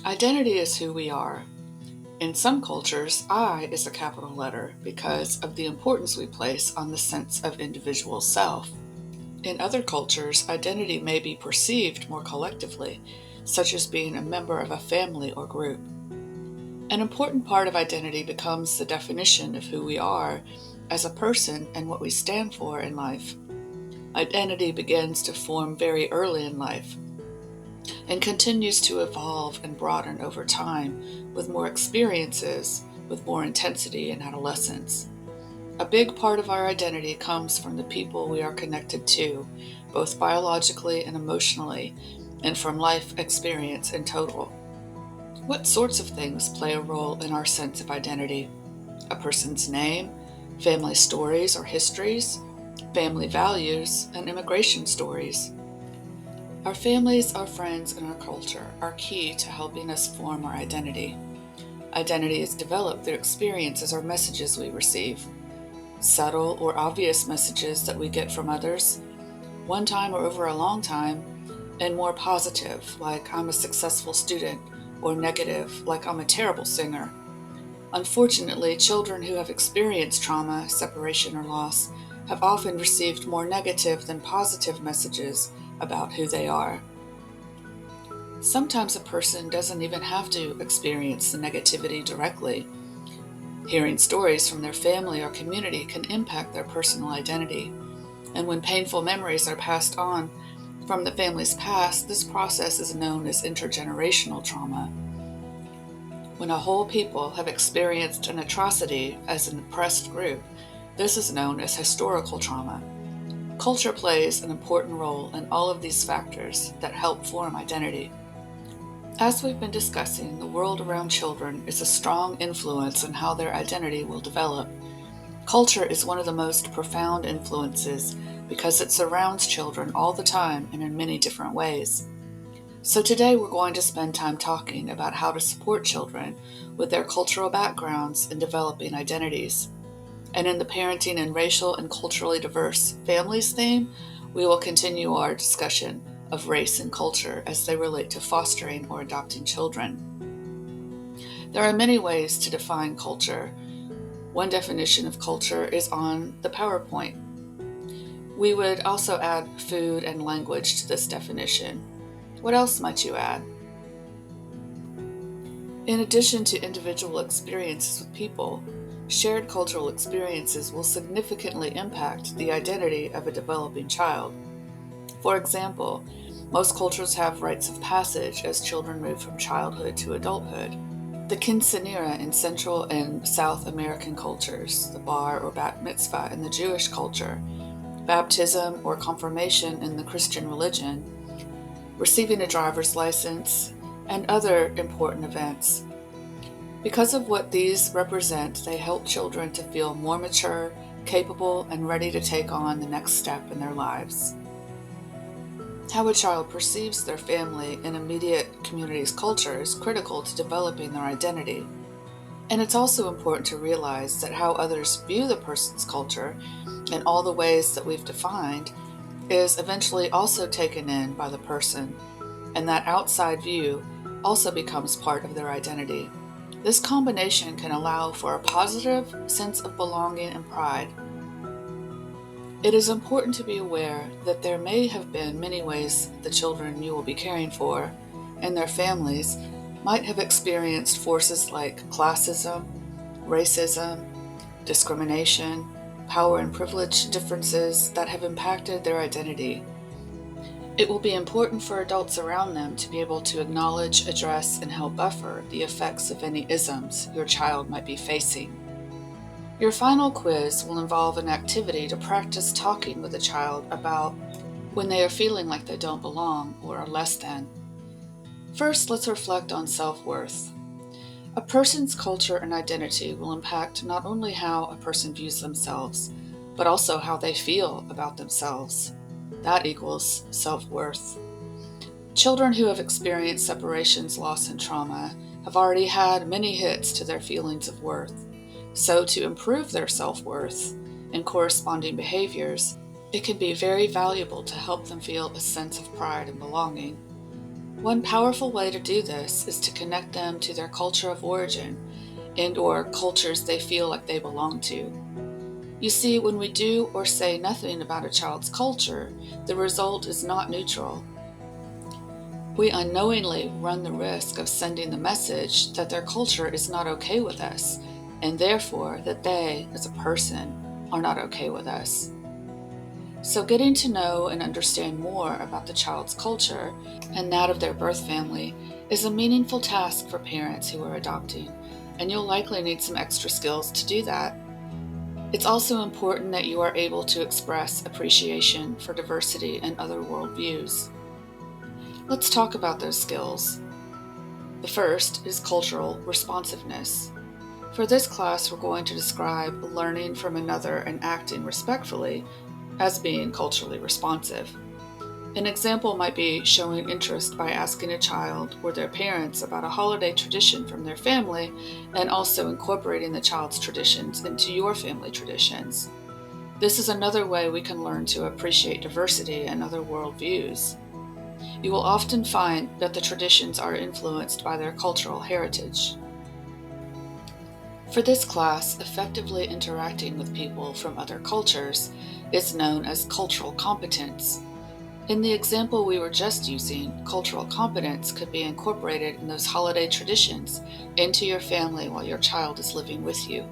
Identity is who we are. In some cultures, I is a capital letter because of the importance we place on the sense of individual self. In other cultures, identity may be perceived more collectively, such as being a member of a family or group. An important part of identity becomes the definition of who we are as a person and what we stand for in life. Identity begins to form very early in life and continues to evolve and broaden over time with more experiences, with more intensity in adolescence. A big part of our identity comes from the people we are connected to, both biologically and emotionally, and from life experience in total. What sorts of things play a role in our sense of identity? A person's name, family stories or histories, family values, and immigration stories. Our families, our friends, and our culture are key to helping us form our identity. Identity is developed through experiences or messages we receive. Subtle or obvious messages that we get from others, one time or over a long time, and more positive, like I'm a successful student, or negative, like I'm a terrible singer. Unfortunately, children who have experienced trauma, separation, or loss have often received more negative than positive messages about who they are. Sometimes a person doesn't even have to experience the negativity directly. Hearing stories from their family or community can impact their personal identity. And when painful memories are passed on from the family's past, this process is known as intergenerational trauma. When a whole people have experienced an atrocity as an oppressed group, this is known as historical trauma. Culture plays an important role in all of these factors that help form identity. As we've been discussing, the world around children is a strong influence on how their identity will develop. Culture is one of the most profound influences because it surrounds children all the time and in many different ways. So today we're going to spend time talking about how to support children with their cultural backgrounds in developing identities. And in the Parenting in Racial and Culturally Diverse Families theme, we will continue our discussion of race and culture as they relate to fostering or adopting children. There are many ways to define culture. One definition of culture is on the PowerPoint. We would also add food and language to this definition. What else might you add? In addition to individual experiences with people, shared cultural experiences will significantly impact the identity of a developing child. For example, most cultures have rites of passage as children move from childhood to adulthood. The quinceanera in Central and South American cultures, the bar or bat mitzvah in the Jewish culture, baptism or confirmation in the Christian religion, receiving a driver's license, and other important events. Because of what these represent, they help children to feel more mature, capable, and ready to take on the next step in their lives. How a child perceives their family and immediate community's culture is critical to developing their identity. And it's also important to realize that how others view the person's culture in all the ways that we've defined is eventually also taken in by the person, and that outside view also becomes part of their identity. This combination can allow for a positive sense of belonging and pride. It is important to be aware that there may have been many ways the children you will be caring for and their families might have experienced forces like classism, racism, discrimination, power and privilege differences that have impacted their identity. It will be important for adults around them to be able to acknowledge, address, and help buffer the effects of any isms your child might be facing. Your final quiz will involve an activity to practice talking with a child about when they are feeling like they don't belong or are less than. First, let's reflect on self-worth. A person's culture and identity will impact not only how a person views themselves, but also how they feel about themselves. That equals self-worth. Children who have experienced separations, loss, and trauma have already had many hits to their feelings of worth. So to improve their self-worth and corresponding behaviors, it can be very valuable to help them feel a sense of pride and belonging. One powerful way to do this is to connect them to their culture of origin and/or cultures they feel like they belong to. You see, when we do or say nothing about a child's culture, the result is not neutral. We unknowingly run the risk of sending the message that their culture is not okay with us, and therefore that they, as a person, are not okay with us. So, getting to know and understand more about the child's culture and that of their birth family is a meaningful task for parents who are adopting, and you'll likely need some extra skills to do that. It's also important that you are able to express appreciation for diversity and other worldviews. Let's talk about those skills. The first is cultural responsiveness. For this class, we're going to describe learning from another and acting respectfully as being culturally responsive. An example might be showing interest by asking a child or their parents about a holiday tradition from their family and also incorporating the child's traditions into your family traditions. This is another way we can learn to appreciate diversity and other worldviews. You will often find that the traditions are influenced by their cultural heritage. For this class, effectively interacting with people from other cultures is known as cultural competence. In the example we were just using, cultural competence could be incorporated in those holiday traditions into your family while your child is living with you.